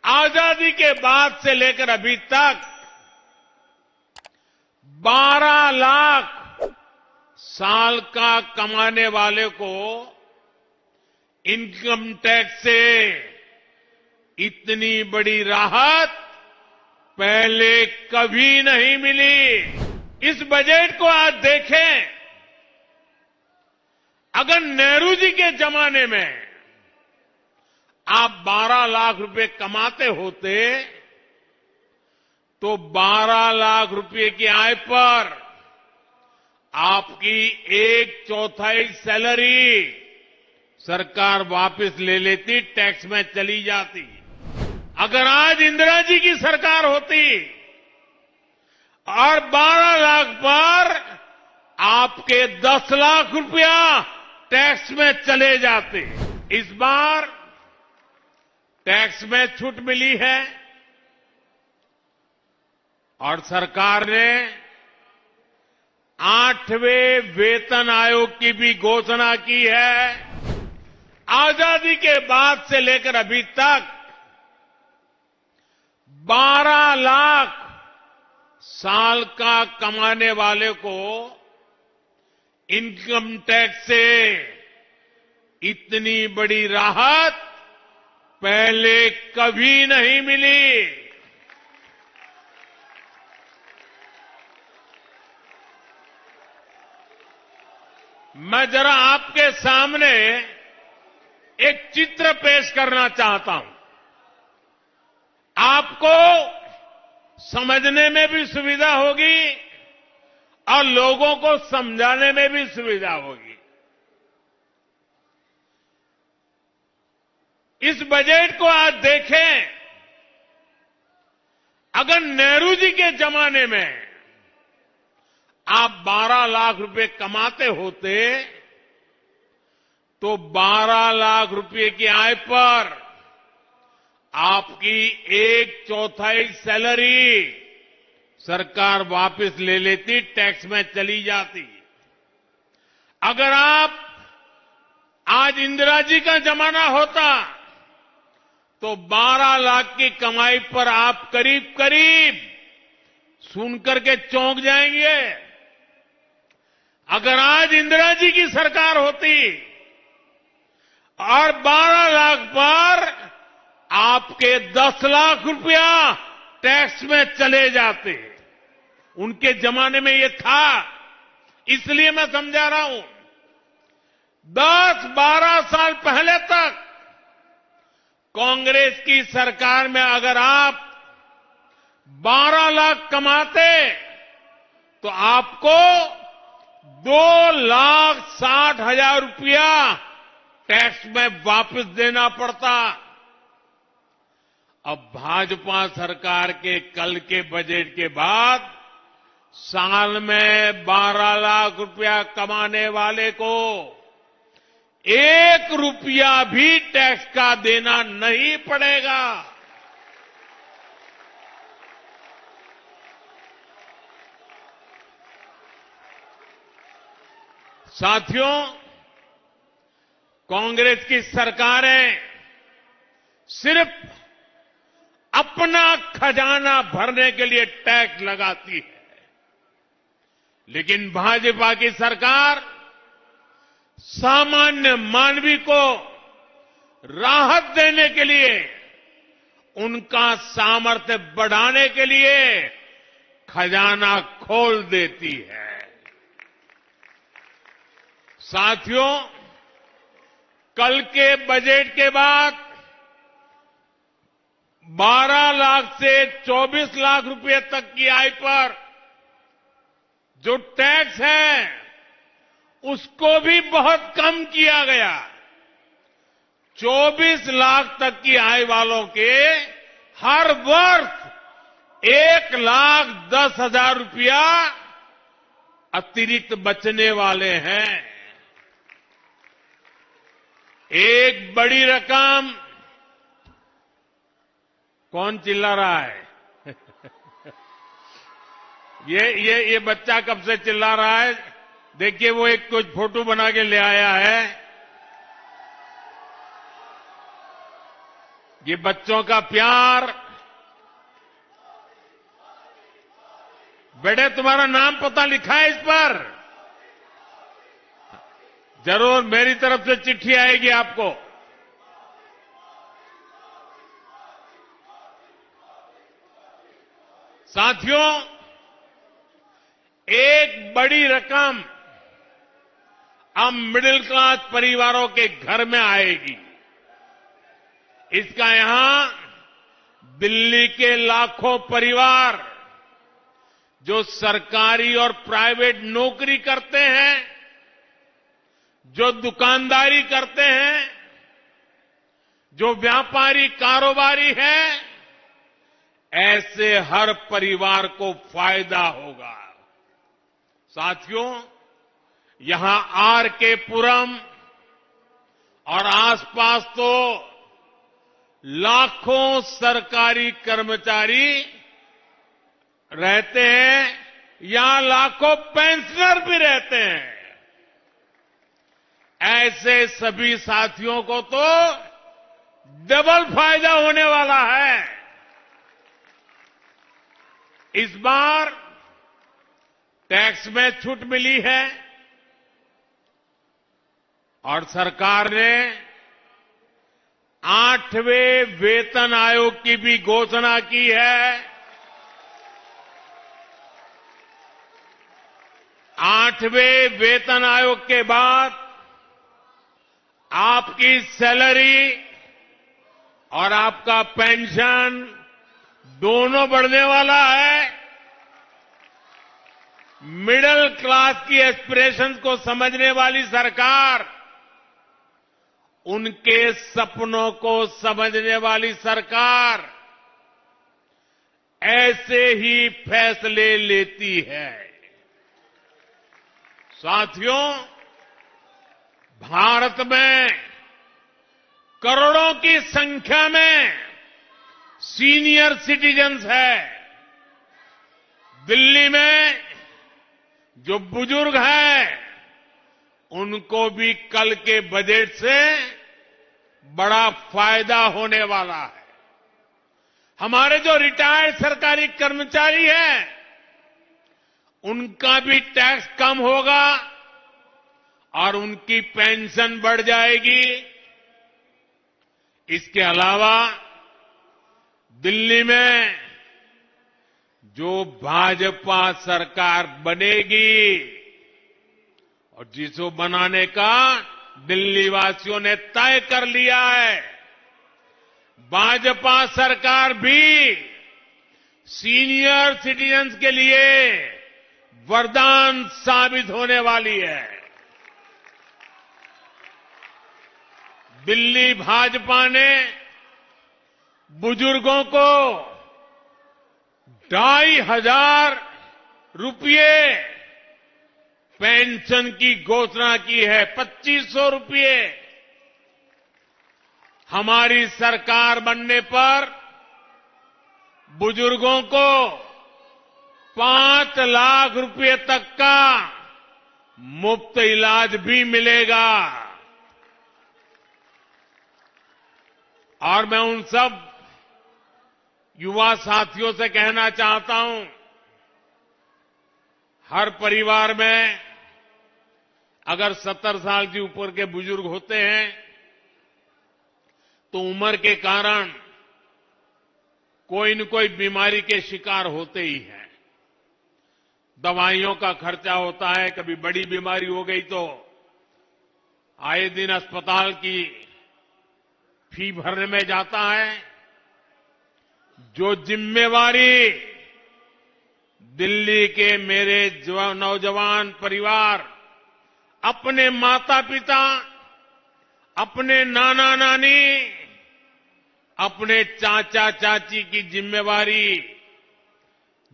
आजादी के बाद से लेकर अभी तक 12 लाख साल का कमाने वाले को इनकम टैक्स से इतनी बड़ी राहत पहले कभी नहीं मिली। इस बजट को आज देखें, अगर नेहरू जी के जमाने में आप 12 लाख रुपए कमाते होते तो 12 लाख रुपए की आय पर आपकी 1/4 सैलरी सरकार वापस ले लेती, टैक्स में चली जाती। अगर आज इंदिरा जी की सरकार होती और 12 लाख पर आपके 10 लाख रुपया टैक्स में चले जाते। इस बार टैक्स में छूट मिली है और सरकार ने 8वें वेतन आयोग की भी घोषणा की है। आजादी के बाद से लेकर अभी तक 12 लाख साल का कमाने वाले को इनकम टैक्स से इतनी बड़ी राहत पहले कभी नहीं मिली। मैं जरा आपके सामने एक चित्र पेश करना चाहता हूं, आपको समझने में भी सुविधा होगी और लोगों को समझाने में भी सुविधा होगी। इस बजट को आज देखें, अगर नेहरू जी के जमाने में आप 12 लाख रुपए कमाते होते तो 12 लाख रुपए की आय पर आपकी 1/4 सैलरी सरकार वापस ले लेती, टैक्स में चली जाती। अगर आप आज इंदिरा जी का जमाना होता तो 12 लाख की कमाई पर आप करीब करीब सुनकर के चौंक जाएंगे। अगर आज इंदिरा जी की सरकार होती और 12 लाख पर आपके 10 लाख रुपया टैक्स में चले जाते। उनके जमाने में ये था, इसलिए मैं समझा रहा हूं। 10-12 साल पहले तक कांग्रेस की सरकार में अगर आप 12 लाख कमाते तो आपको 2,60,000 रुपया टैक्स में वापस देना पड़ता। अब भाजपा सरकार के कल के बजट के बाद साल में 12 लाख रुपया कमाने वाले को 1 रुपया भी टैक्स का देना नहीं पड़ेगा। साथियों, कांग्रेस की सरकारें सिर्फ अपना खजाना भरने के लिए टैक्स लगाती है, लेकिन भाजपा की सरकार सामान्य मानवी को राहत देने के लिए, उनका सामर्थ्य बढ़ाने के लिए खजाना खोल देती है। साथियों, कल के बजट के बाद 12 लाख से 24 लाख रुपए तक की आय पर जो टैक्स है उसको भी बहुत कम किया गया। 24 लाख तक की आय वालों के हर वर्ष 1,10,000 रुपया अतिरिक्त बचने वाले हैं। एक बड़ी रकम। कौन चिल्ला रहा है? ये बच्चा कब से चिल्ला रहा है? देखिए, वो एक कुछ फोटो बना के ले आया है। ये बच्चों का प्यार। बेटे, तुम्हारा नाम पता लिखा है इस पर? जरूर मेरी तरफ से चिट्ठी आएगी आपको। साथियों, एक बड़ी रकम अब मिडिल क्लास परिवारों के घर में आएगी। इसका यहां दिल्ली के लाखों परिवार जो सरकारी और प्राइवेट नौकरी करते हैं, जो दुकानदारी करते हैं, जो व्यापारी कारोबारी है, ऐसे हर परिवार को फायदा होगा। साथियों, यहां आर के पुरम और आसपास तो लाखों सरकारी कर्मचारी रहते हैं, यहां लाखों पेंशनर भी रहते हैं। ऐसे सभी साथियों को तो डबल फायदा होने वाला है। इस बार टैक्स में छूट मिली है और सरकार ने 8वें वेतन आयोग की भी घोषणा की है। 8वें वेतन आयोग के बाद आपकी सैलरी और आपका पेंशन दोनों बढ़ने वाला है। मिडिल क्लास की एस्पिरेशंस को समझने वाली सरकार, उनके सपनों को समझने वाली सरकार ऐसे ही फैसले लेती है। साथियों, भारत में करोड़ों की संख्या में सीनियर सिटीजन्स है। दिल्ली में जो बुजुर्ग हैं, उनको भी कल के बजट से बड़ा फायदा होने वाला है। हमारे जो रिटायर्ड सरकारी कर्मचारी हैं, उनका भी टैक्स कम होगा और उनकी पेंशन बढ़ जाएगी। इसके अलावा दिल्ली में जो भाजपा सरकार बनेगी और जिसको बनाने का दिल्ली वासियों ने तय कर लिया है, भाजपा सरकार भी सीनियर सिटीजन्स के लिए वरदान साबित होने वाली है। दिल्ली भाजपा ने बुजुर्गों को 2,500 रुपये पेंशन की घोषणा की है। 2,500 रुपये। हमारी सरकार बनने पर बुजुर्गों को 5 लाख रुपये तक का मुफ्त इलाज भी मिलेगा। और मैं उन सब युवा साथियों से कहना चाहता हूं, हर परिवार में अगर 70 साल के ऊपर के बुजुर्ग होते हैं तो उम्र के कारण कोई न कोई बीमारी के शिकार होते ही हैं। दवाइयों का खर्चा होता है, कभी बड़ी बीमारी हो गई तो आए दिन अस्पताल की फी भरने में जाता है। जो जिम्मेवारी दिल्ली के मेरे नौजवान परिवार अपने माता पिता, अपने नाना नानी, अपने चाचा चाची की जिम्मेवारी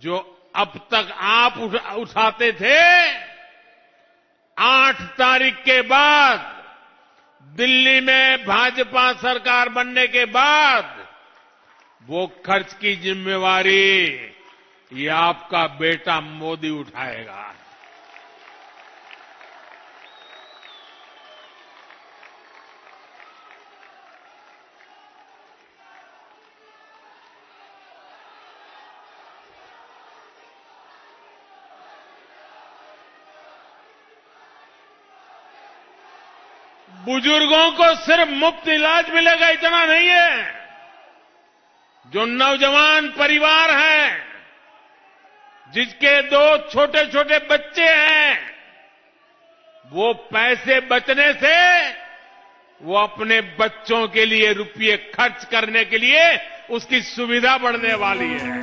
जो अब तक आप उठाते थे, 8 तारीख के बाद दिल्ली में भाजपा सरकार बनने के बाद वो खर्च की जिम्मेवारी ये आपका बेटा मोदी उठाएगा। बुजुर्गों को सिर्फ मुफ्त इलाज मिलेगा इतना नहीं है। जो नौजवान परिवार हैं, जिसके 2 छोटे छोटे बच्चे हैं, वो पैसे बचने से वो अपने बच्चों के लिए रुपये खर्च करने के लिए उसकी सुविधा बढ़ने वाली है।